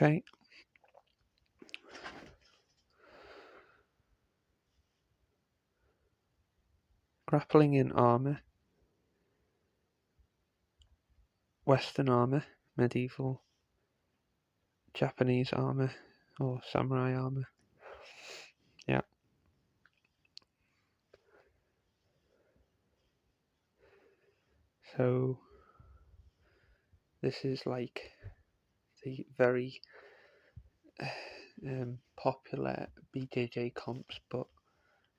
Okay. Grappling in armour, Western armour, medieval Japanese armour, or samurai armour. Yeah. So this is like the very popular BJJ comps, but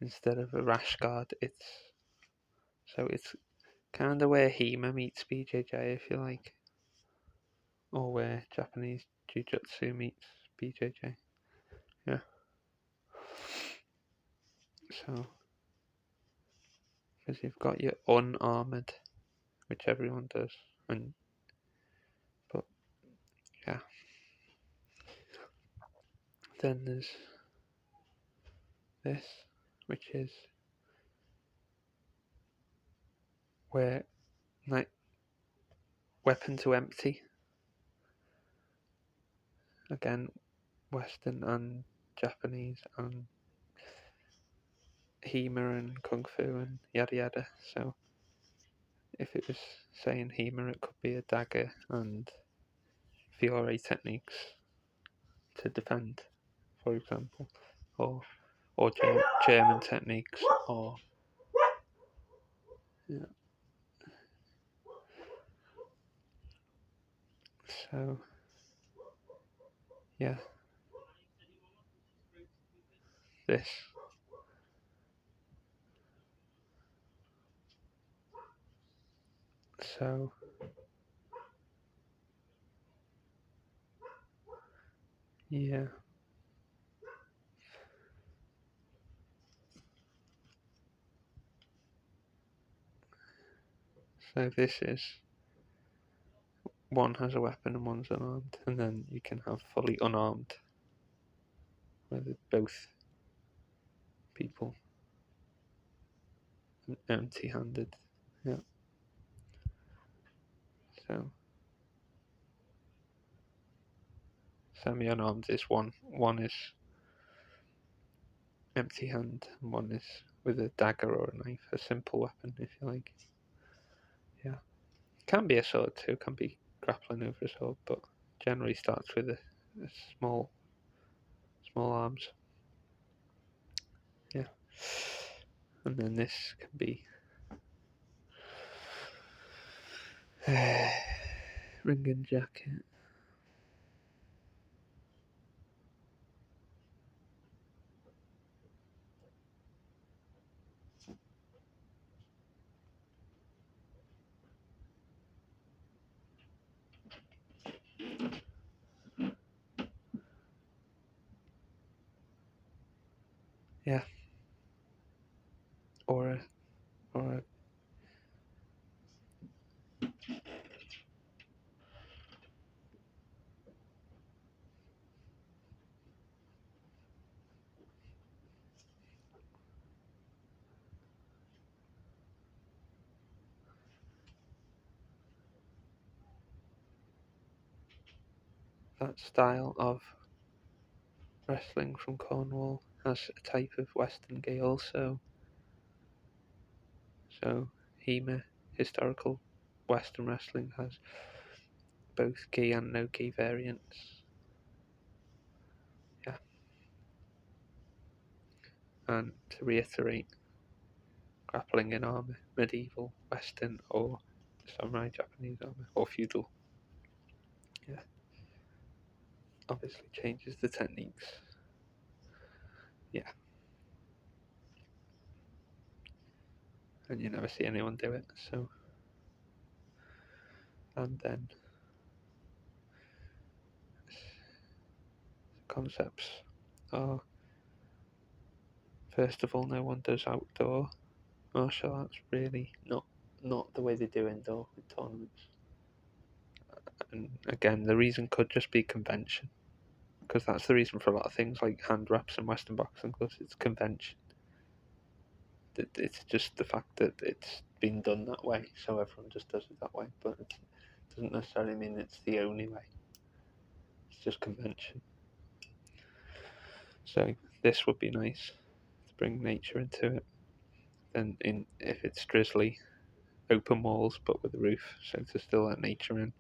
instead of a rash guard, it's kind of where HEMA meets BJJ, if you like, or where Japanese Jiu-Jitsu meets BJJ. Yeah. So, because you've got your unarmored, which everyone does, but yeah. Then there's this, which is where like weapon to empty. Again, Western and Japanese and HEMA and Kung Fu and yada yada. So if it was saying HEMA, it could be a dagger and Fiore techniques to defend, for example, or German techniques, or yeah. So yeah, this. So yeah. So this is one has a weapon and one's unarmed, and then you can have fully unarmed, where both people empty-handed. Yeah. So semi-unarmed is one. One is empty hand, and one is with a dagger or a knife, a simple weapon, if you like. Yeah. Can be a sword too. Can be grappling over a sword, but generally starts with a small arms. Yeah. And then this can be ring and jacket. Yeah. Or a that style of wrestling from Cornwall has a type of Western gi also. So HEMA, historical Western wrestling, has both gi and no gi variants. Yeah. And to reiterate, grappling in armour, medieval, Western, or samurai Japanese armour, or feudal. Yeah. Obviously changes the techniques. Yeah. And you never see anyone do it, so. And then concepts are, first of all, no one does outdoor martial arts, really. Not the way they do indoor with tournaments. And again, the reason could just be convention, because that's the reason for a lot of things like hand wraps and Western boxing gloves. It's convention. It's just the fact that it's been done that way, so everyone just does it that way. But it doesn't necessarily mean it's the only way. just convention. So this would be nice to bring nature into it. And if it's drizzly, open walls but with a roof, so to still let nature in.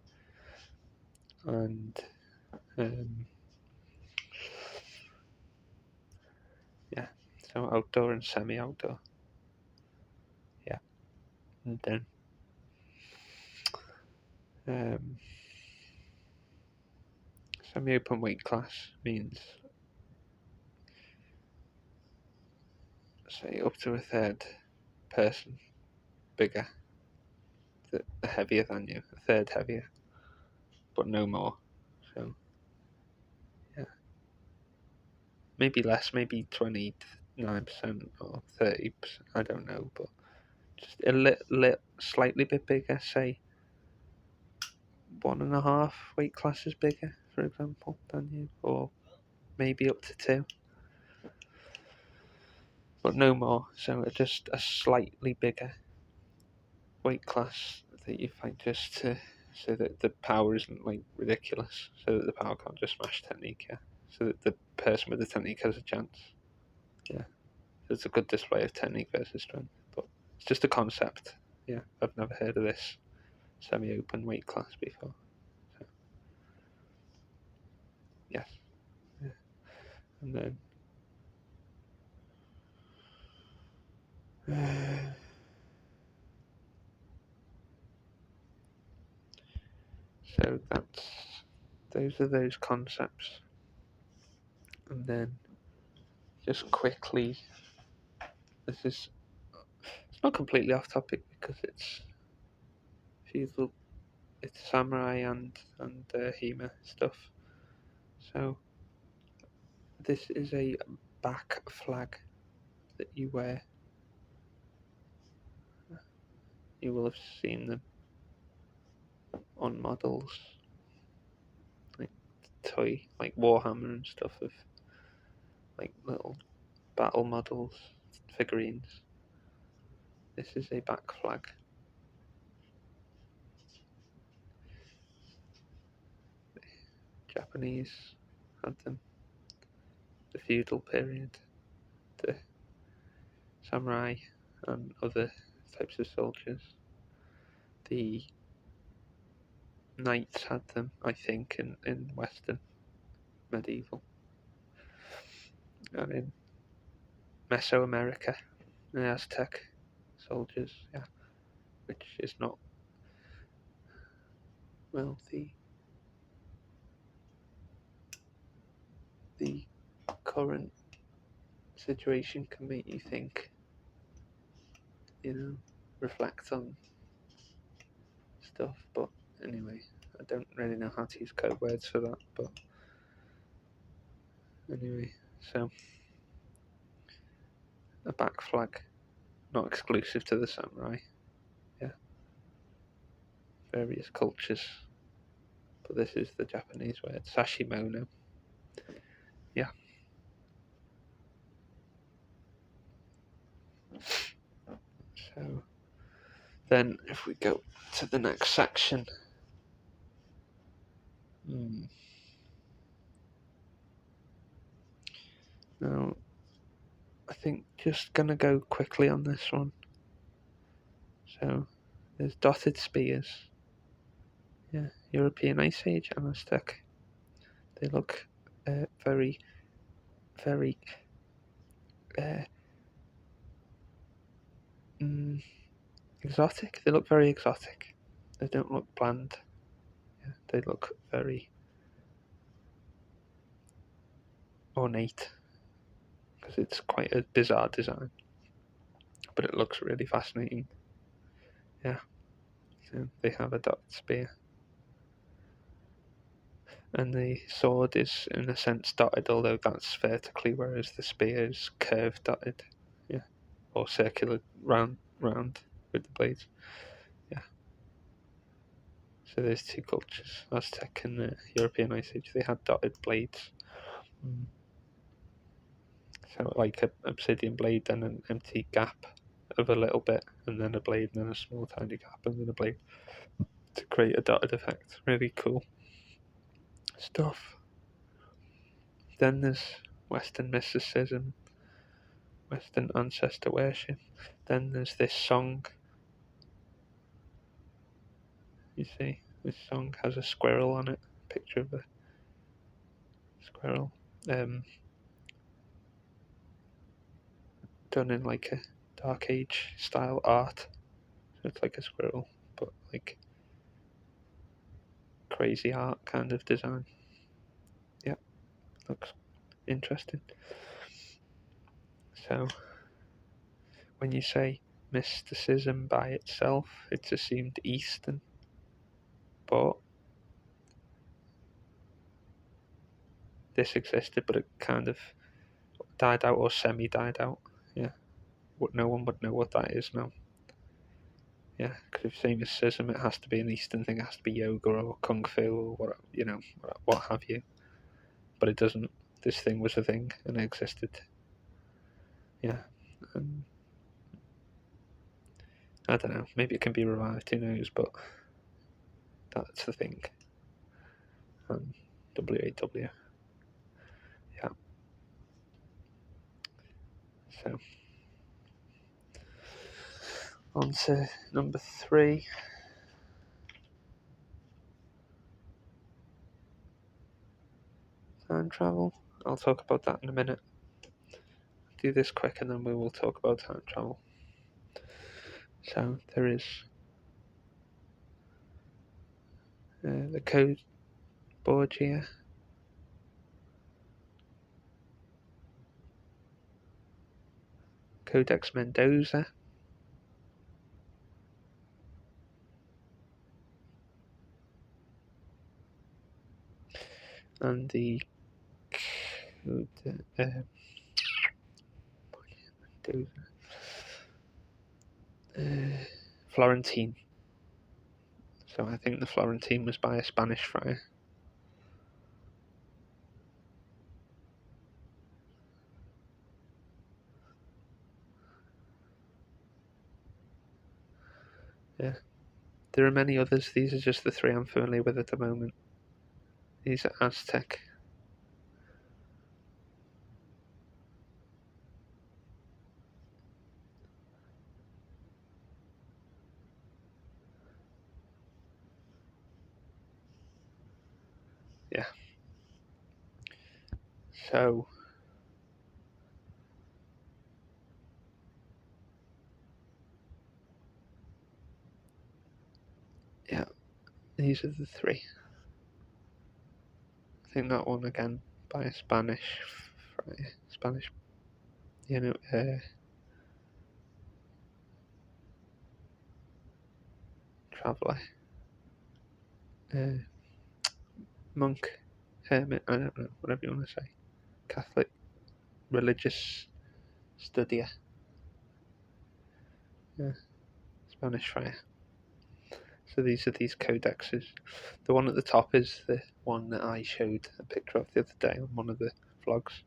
And yeah, so outdoor and semi-outdoor. Yeah, and then semi-open weight class means, say, up to a third person bigger, heavier than you, a third heavier, but no more. So yeah, maybe less, maybe 29% or 30%. I don't know, but just a slightly bit bigger. Say 1.5 weight classes bigger, for example, than you, or maybe up to 2, but no more. So just a slightly bigger weight class that you fight just to, so that the power isn't like ridiculous, so that the power can't just smash technique, yeah. So that the person with the technique has a chance. Yeah. So it's a good display of technique versus strength. But it's just a concept. Yeah. I've never heard of this semi open weight class before. So yes. Yeah. And then so those are those concepts. And then just quickly, it's not completely off topic because feudal, it's samurai and Hema stuff. So this is a back flag that you wear. You will have seen them on models, like toy, like Warhammer and stuff, of like little battle models, figurines. This is a back flag. Japanese had them. The feudal period, the samurai, and other types of soldiers. The knights had them, I think, in Western medieval. And in Mesoamerica, the Aztec soldiers, yeah, which is not, well, the current situation can make you think, reflect on stuff. But anyway, I don't really know how to use code words for that. But anyway, so a back flag, not exclusive to the samurai. Yeah, various cultures, but this is the Japanese word, sashimono. Yeah. So then, if we go to the next section, now I think just gonna go quickly on this one. So there's dotted spears. Yeah, European Ice Age and Aztec. They look very, very exotic. They look very exotic. They don't look bland. Yeah, they look very ornate because it's quite a bizarre design, but it looks really fascinating. Yeah, so they have a dotted spear, and the sword is in a sense dotted, although that's vertically, whereas the spear is curved dotted. Yeah, or circular, round with the blades. Yeah. So there's two cultures, Aztec and the European Ice Age. They had dotted blades. So like a obsidian blade, then an empty gap of a little bit, and then a blade, and then a small tiny gap, and then a blade to create a dotted effect. Really cool stuff. Then there's Western mysticism, Western ancestor worship. Then there's this song. You see, this song has a squirrel on it. Picture of a squirrel. Um, Done in like a Dark Age style art. So it's like a squirrel, but like crazy art kind of design. Yeah, looks interesting. So when you say mysticism by itself, it's assumed Eastern, but this existed, but it kind of died out or semi died out. Yeah, no one would know what that is now. Yeah, because if you say mysticism, it has to be an Eastern thing. It has to be yoga or kung fu or what have you. But it doesn't. This thing was a thing and it existed. Yeah, and I don't know. Maybe it can be revived. Who knows? But that's the thing. WAW. Yeah. So on to number 3. Time travel. I'll talk about that in a minute. Do this quick and then we will talk about time travel. So there is the code board here. Codex Mendoza. And the Mendoza. Florentine. So I think the Florentine was by a Spanish friar. Yeah. There are many others. These are just the 3 I'm familiar with at the moment. These are Aztec. Yeah. So yeah, these are the 3. I think that one again by a Spanish traveller, uh, monk, hermit. I don't know, whatever you want to say. Catholic religious studier. Yeah, Spanish friar. So these are these codexes. The one at the top is the one that I showed a picture of the other day on one of the vlogs.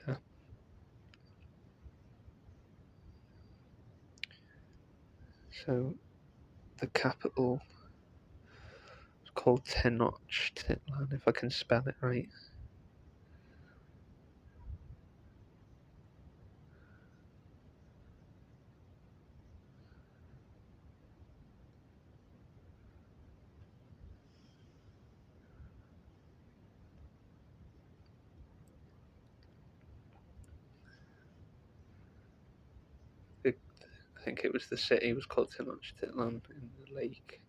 Yeah. So the capital is called Tenochtitlan, if I can spell it right. I think it was the city was called Tenochtitlan in the lake.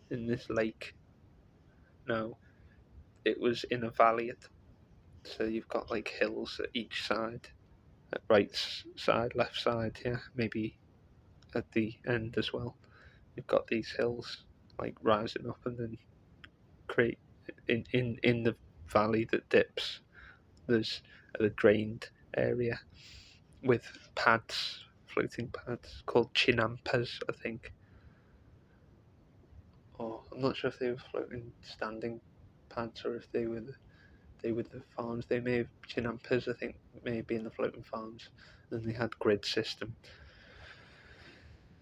In this lake. No, it was in a valley. So you've got like hills at each side, at right side, left side. Yeah, maybe at the end as well. You've got these hills like rising up and then create in the valley that dips. There's a drained area with pads, floating pads called chinampas, I think. Or I'm not sure if they were floating standing pads or if they were they were the farms. They may have Chinampas, I think, may have been the floating farms. And they had a grid system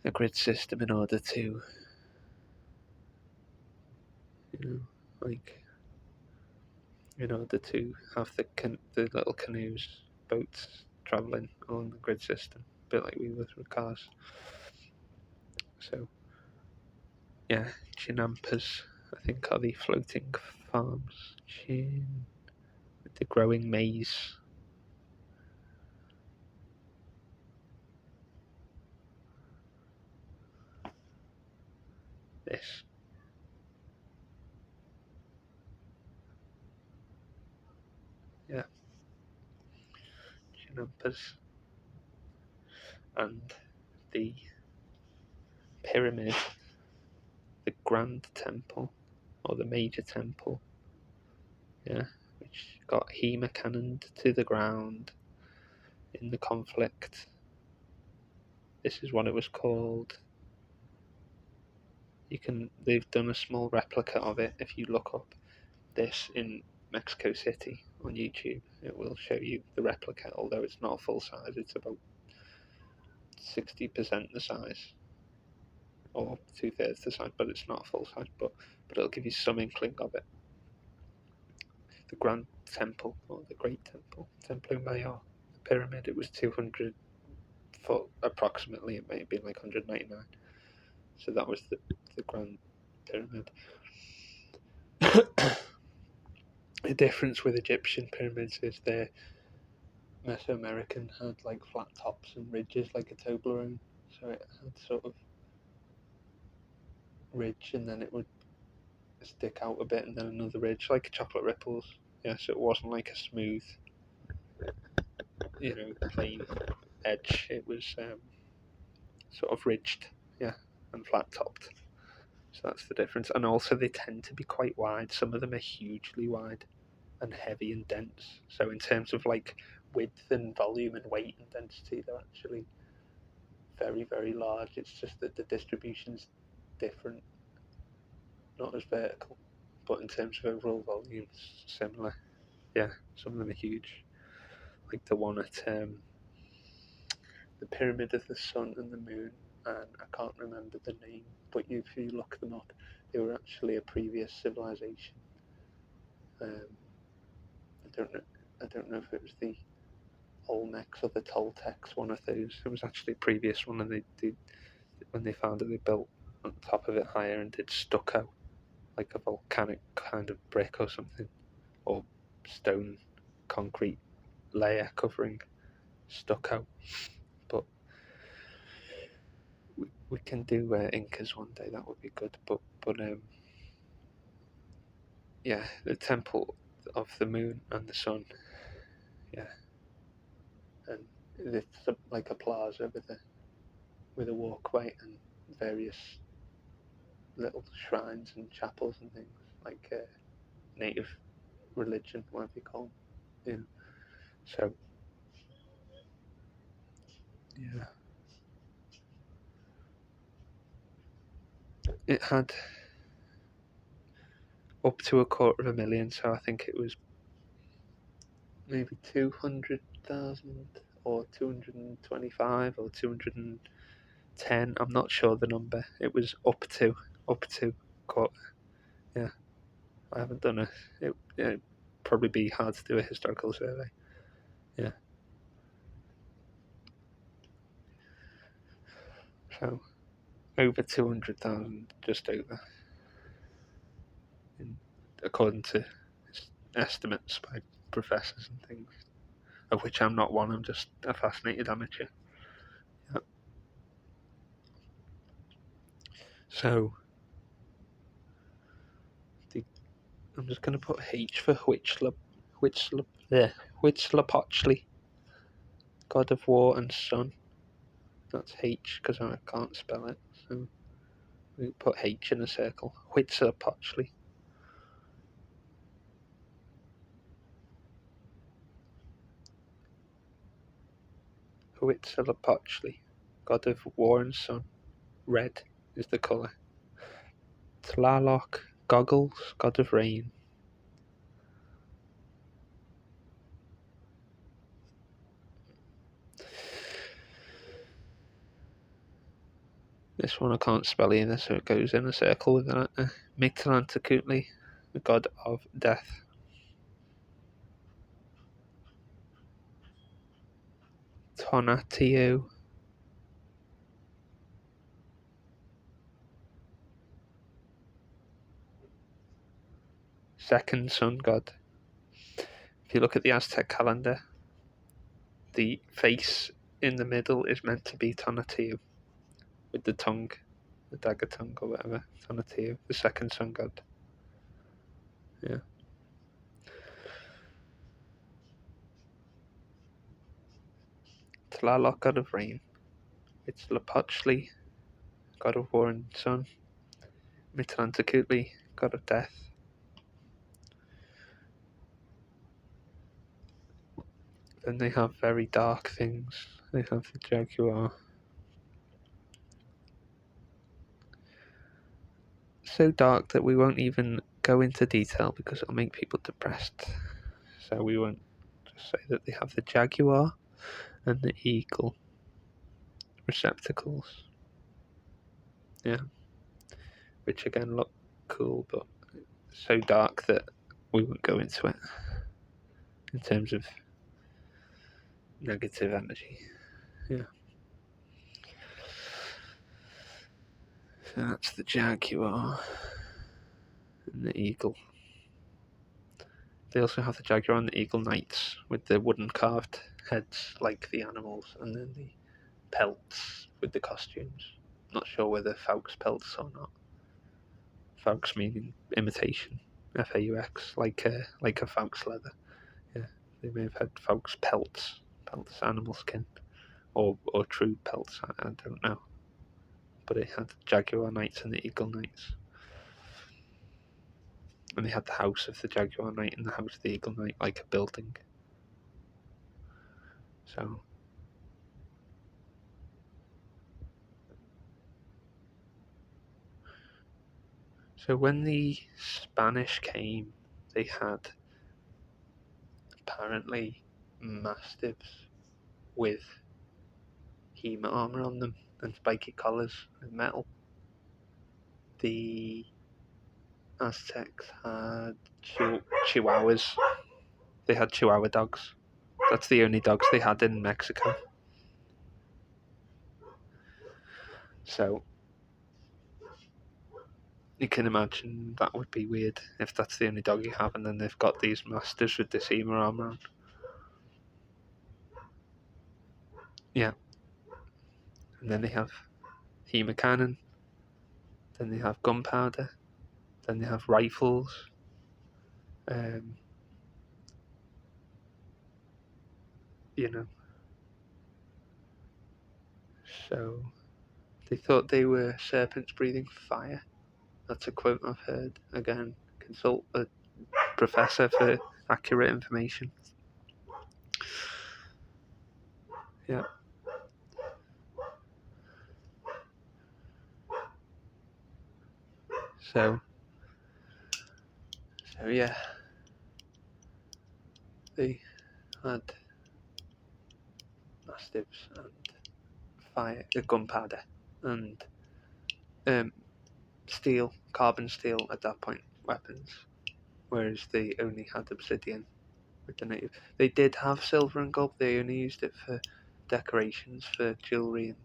in order to, like, in order to have the little canoes, boats travelling along the grid system, a bit like we were with cars. So, yeah, Chinampas, I think, are the floating farms. With the growing maize. This, yeah, Chinampas. And the pyramid, the Grand Temple, or the Major Temple, yeah, which got Hema cannoned to the ground in the conflict. This is what it was called. They've done a small replica of it. If you look up this in Mexico City on YouTube, it will show you the replica, although it's not full size. It's about 60% the size, or 2/3 the size, but it's not full size. But it'll give you some inkling of it. The Grand Temple, or the Great Temple, Templo Mayor, the pyramid. It was 200 foot approximately. It may have been like 199. So that was the Grand Pyramid. The difference with Egyptian pyramids is their Mesoamerican had like flat tops and ridges like a Toblerone. So it had sort of ridge and then it would stick out a bit and then another ridge like chocolate ripples. Yeah, so it wasn't like a smooth, plain edge. It was sort of ridged, yeah, and flat topped. So that's the difference. And also they tend to be quite wide. Some of them are hugely wide and heavy and dense. So in terms of like width and volume and weight and density, they're actually very, very large. It's just that the distribution's different, not as vertical. But in terms of overall volume, it's similar. Yeah, some of them are huge. Like the one at the Pyramid of the Sun and the Moon, and I can't remember the name, but if you look them up, they were actually a previous civilization. I don't know. I don't know if it was the Olmecs or the Toltecs, one of those. It was actually a previous one, and when they found it, they built on top of it higher and did stucco, like a volcanic kind of brick or something, or stone concrete layer covering stucco. But we can do Incas one day. That would be good. But yeah, the temple of the moon and the sun. Yeah, and it's like a plaza with a walkway and various little shrines and chapels and things like native religion, whatever you call them. Yeah. So yeah, it had up to 250,000. So I think it was maybe 200,000 or 225 or 210. I'm not sure the number. It was up to quarter. Yeah, I haven't done it'd probably be hard to do a historical survey. Yeah. So over 200,000, just over, in, according to estimates by professors and things, of which I'm not one. I'm just a fascinated amateur. Yeah. So I'm just going to put H for Huitzilopochtli, god of war and sun. That's H because I can't spell it. So we put H in a circle. Huitzilopochtli. Huitzilopochtli, god of war and sun. Red is the colour. Tlaloc, goggles, god of rain. This one I can't spell either, so it goes in a circle with an Mictlantecuhtli, the god of death. Tonatiuh, second sun god. If you look at the Aztec calendar, the face in the middle is meant to be Tonatiuh, with the tongue, the dagger tongue or whatever. Tonatiuh, the second sun god. Yeah. Tlaloc, god of rain. It's Huitzilopochtli, god of war and sun. Mictlantecuhtli, god of death. Then they have very dark things. They have the jaguar. So dark that we won't even go into detail because it'll make people depressed. So we won't just say that they have the jaguar and the eagle receptacles. Yeah. Which again look cool, but so dark that we won't go into it in terms of negative energy. Yeah. So that's the jaguar and the eagle. They also have the jaguar and the eagle knights with the wooden carved heads like the animals, and then the pelts with the costumes. Not sure whether Faux pelts or not. Faux meaning imitation, Faux, like a Faux leather. Yeah, they may have had Faux pelts, animal skin, or true pelts. I don't know. But it had the Jaguar Knights and the Eagle Knights, and they had the house of the Jaguar Knight and the house of the Eagle Knight like a building. So when the Spanish came, they had apparently mastiffs with HEMA armor on them and spiky collars and metal. The Aztecs had chihuahuas. They had chihuahua dogs. That's the only dogs they had in Mexico. So you can imagine that would be weird if that's the only dog you have, and then they've got these masters with this HEMA armor on. Yeah. And then they have HEMA cannon. Then they have gunpowder. Then they have rifles. You know. So they thought they were serpents breathing fire. That's a quote I've heard. Again, consult a professor for accurate information. Yeah. So yeah, they had mastiffs and fire, gunpowder, and steel, carbon steel at that point, weapons, whereas they only had obsidian with the native. They did have silver and gold, they only used it for decorations, for jewellery and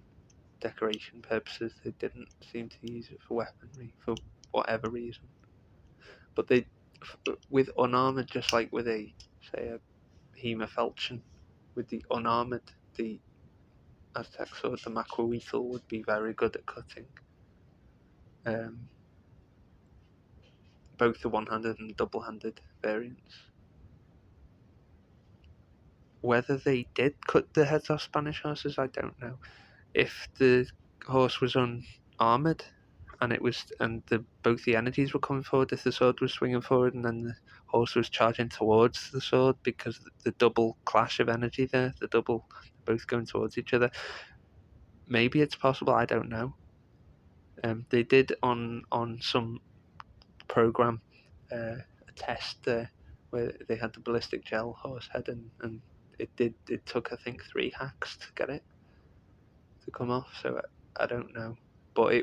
decoration purposes. They didn't seem to use it for weaponry for whatever reason. But they, with unarmored, just like with a, say, a Hema falchion, with the unarmored, the Aztec sword, the Macuitl, would be very good at cutting. Both the one-handed and double-handed variants. Whether they did cut the heads off Spanish horses, I don't know. If the horse was unarmored and both the energies were coming forward, if the sword was swinging forward and then the horse was charging towards the sword, because the double clash of energy there, both going towards each other, maybe it's possible. I don't know. They did on some program a test where they had the ballistic gel horse head, and it took, I think, 3 hacks to get it to come off. So I don't know, but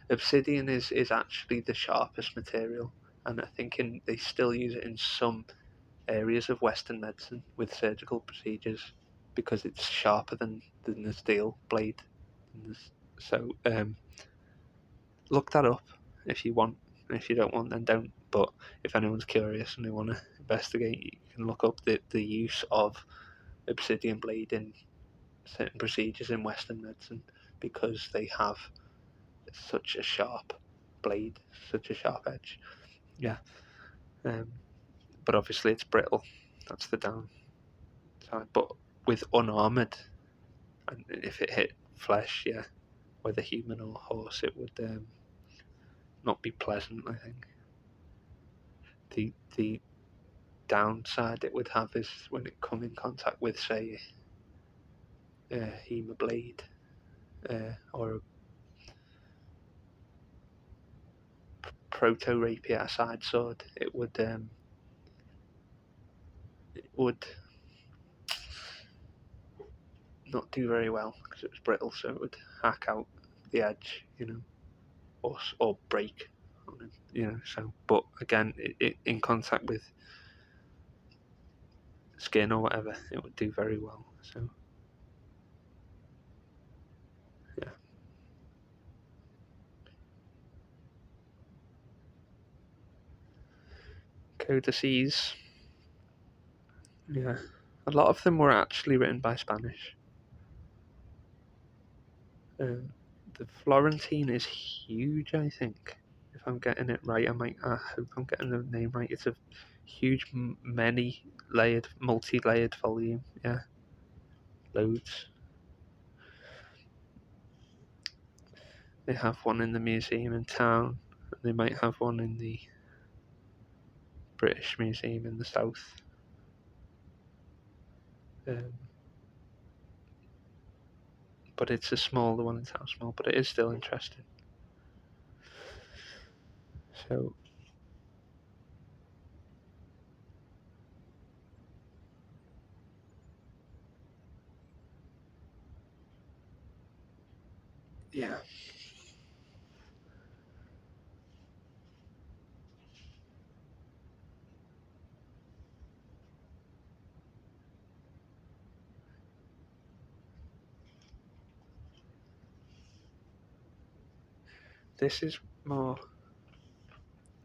obsidian is actually the sharpest material, and I think they still use it in some areas of Western medicine with surgical procedures because it's sharper than the steel blade. So look that up if you want. If you don't want, then don't. But if anyone's curious and they want to investigate, you can look up the use of obsidian blade in certain procedures in Western medicine because they have such a sharp blade, such a sharp edge. Yeah. Um, but obviously it's brittle. That's the downside. But with unarmored, and if it hit flesh, yeah, whether human or horse, it would not be pleasant. I think the downside it would have is when it come in contact with, say, a hema blade or a proto rapier, a side sword. It would not do very well because it was brittle, so it would hack out the edge, or break, So, but again, in contact with skin or whatever, it would do very well. So, yeah, codices. Yeah, a lot of them were actually written by Spanish. Um, the Florentine is huge, I think. If I'm getting it right, I hope I'm getting the name right. It's a huge, many-layered, multi-layered volume. Yeah, loads. They have one in the museum in town. They might have one in the British Museum in the south. Um, but it's a small, the one in town, small, but it is still interesting. So, yeah. This is more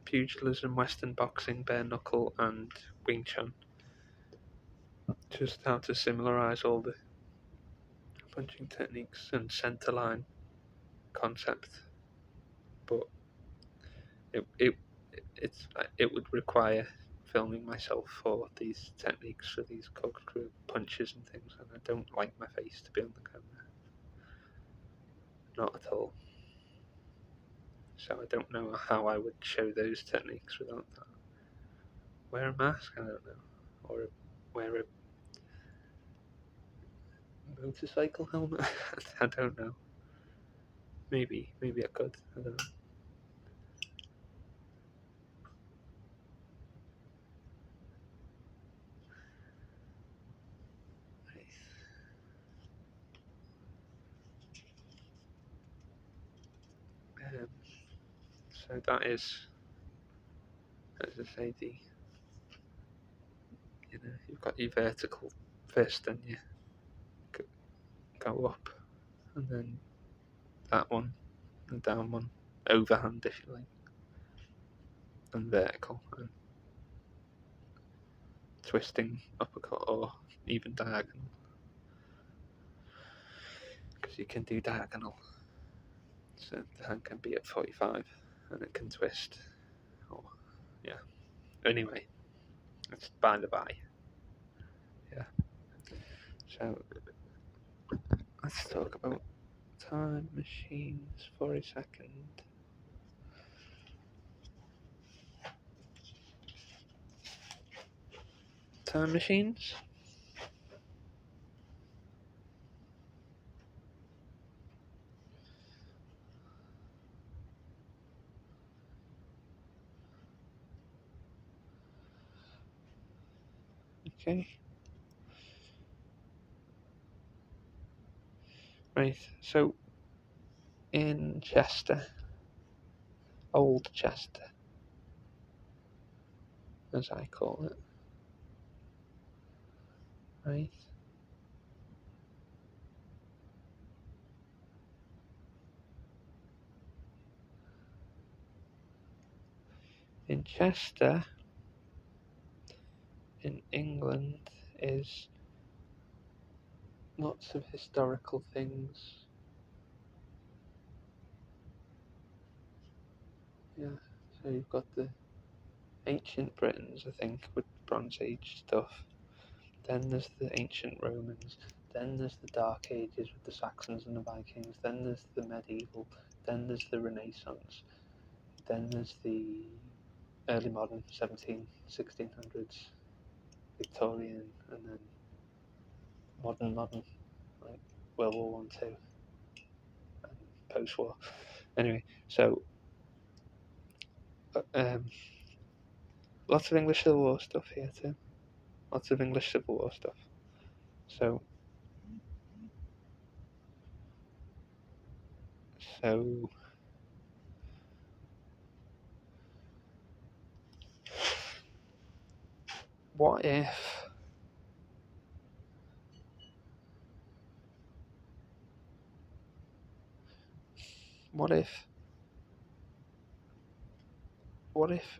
pugilism, Western boxing, bare knuckle, and Wing Chun. Just how to similarize all the punching techniques and center line concept, but it it would require filming myself for these techniques, for these corkscrew punches and things, and I don't like my face to be on the camera, not at all. So I don't know how I would show those techniques without that. Wear a mask? I don't know, or wear a motorcycle helmet? I don't know. Maybe I could. I don't know. Um, so that is, as I say, you've got your vertical fist and you go up, and then that one, and down one, overhand if you like, and vertical, and twisting uppercut or even diagonal, because you can do diagonal. So the hand can be at 45 and it can twist. Or, yeah. Anyway, that's by the by. Yeah. So let's talk about time machines for a second. Time machines? Okay. Right. So in Chester, Old Chester, as I call it, right? In Chester, in England, is lots of historical things. Yeah, so you've got the ancient Britons, I think, with Bronze Age stuff. Then there's the ancient Romans. Then there's the Dark Ages with the Saxons and the Vikings. Then there's the medieval. Then there's the Renaissance. Then there's the early modern 1600s, Victorian, and then modern, like World War One, Two, and post-war. Anyway, so um, lots of English Civil War stuff here too. Lots of English Civil War stuff. So, so what if? What if? What if?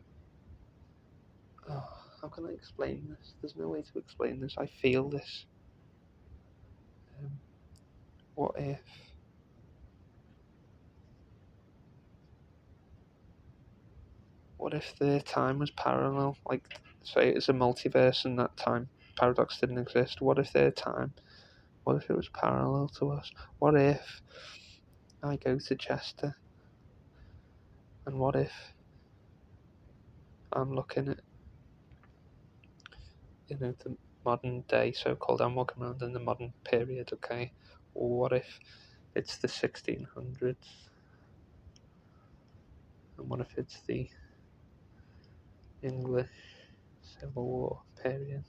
Oh, how can I explain this? There's no way to explain this. I feel this. Um, what if? What if the time was parallel? Like, say it's a multiverse and that time paradox didn't exist. What if their time? What if it was parallel to us? What if I go to Chester? And what if I'm looking at, the modern day so-called, I'm walking around in the modern period, okay? Or what if it's the 1600s? And what if it's the English Civil War period?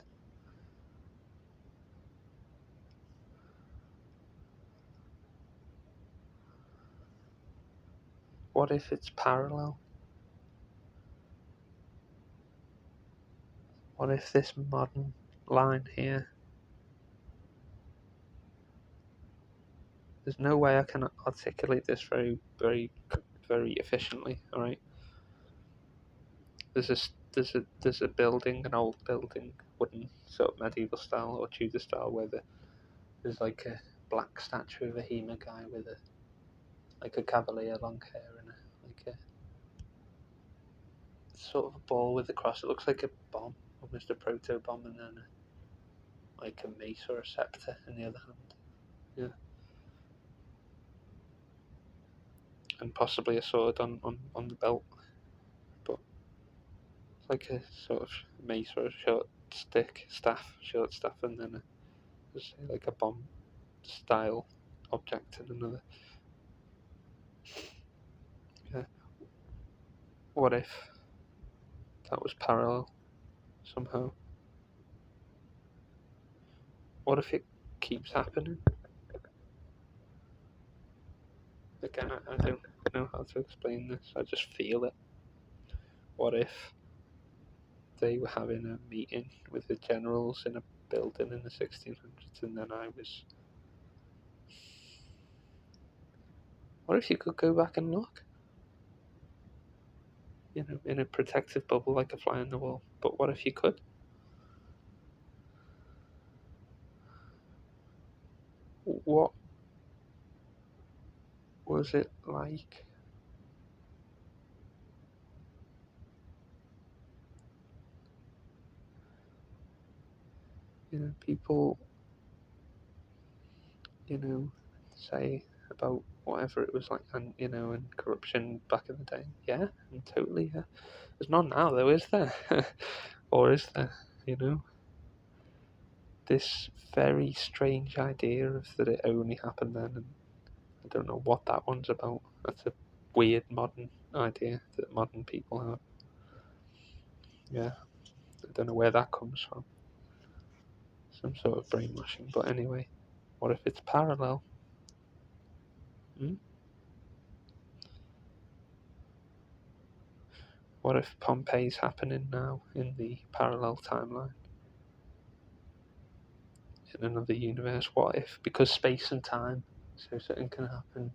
What if it's parallel? What if this modern line here, there's no way I can articulate this very efficiently, alright? There's a building, an old building, wooden, sort of medieval style or Tudor style, where there's like a black statue of a Hema guy with a cavalier, long hair, and like a sort of a ball with a cross. It looks like a bomb, almost a proto bomb, and then like a mace or a scepter in the other hand. Yeah, and possibly a sword on the belt, but it's like a sort of mace or a short staff, and then just like a bomb style object in another. Yeah. What if that was parallel somehow? What if it keeps happening? Again, I don't know how to explain this. I just feel it. What if they were having a meeting with the generals in a building in the 1600s, and then I was. What if you could go back and look? In a protective bubble like a fly on the wall. But what if you could? What was it like? People, say about whatever it was like, and corruption back in the day. Yeah, and totally. Yeah. There's none now, though, is there? Or is there? You know, this very strange idea of that it only happened then, and I don't know what that one's about. That's a weird modern idea that modern people have. Yeah, I don't know where that comes from. Some sort of brainwashing. But anyway, what if it's parallel? Hmm? What if Pompeii's happening now in the parallel timeline? In another universe, what if, because space and time, so something can happen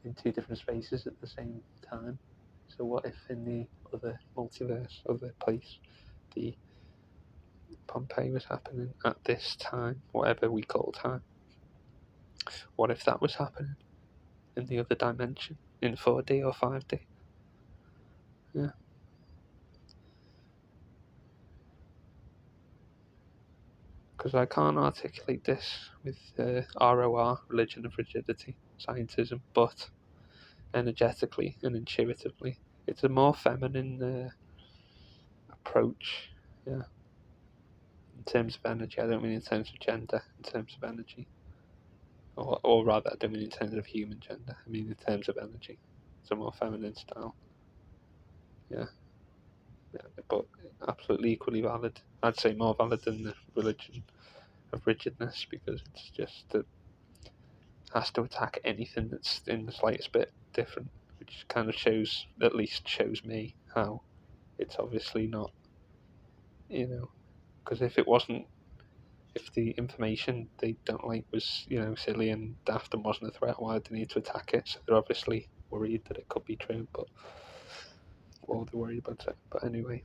in two different spaces at the same time. So what if in the other multiverse, other place, the Pompeii was happening at this time, whatever we call time? What if that was happening in the other dimension, in 4D or 5D? Yeah. Because I can't articulate this with ROR, religion of rigidity, scientism, but energetically and intuitively, it's a more feminine approach. Yeah. In terms of energy, I don't mean in terms of gender, in terms of energy. Or rather, I don't mean in terms of human gender, I mean in terms of energy. It's a more feminine style. Yeah. Yeah, but absolutely equally valid. I'd say more valid than the religion of rigidness because it's just that has to attack anything that's in the slightest bit different, which kind of shows, at least shows me, how it's obviously not, because if it wasn't, if the information they don't like was, silly and daft and wasn't a threat, why would they need to attack it? So they're obviously worried that it could be true, but why would they worry about it? But anyway.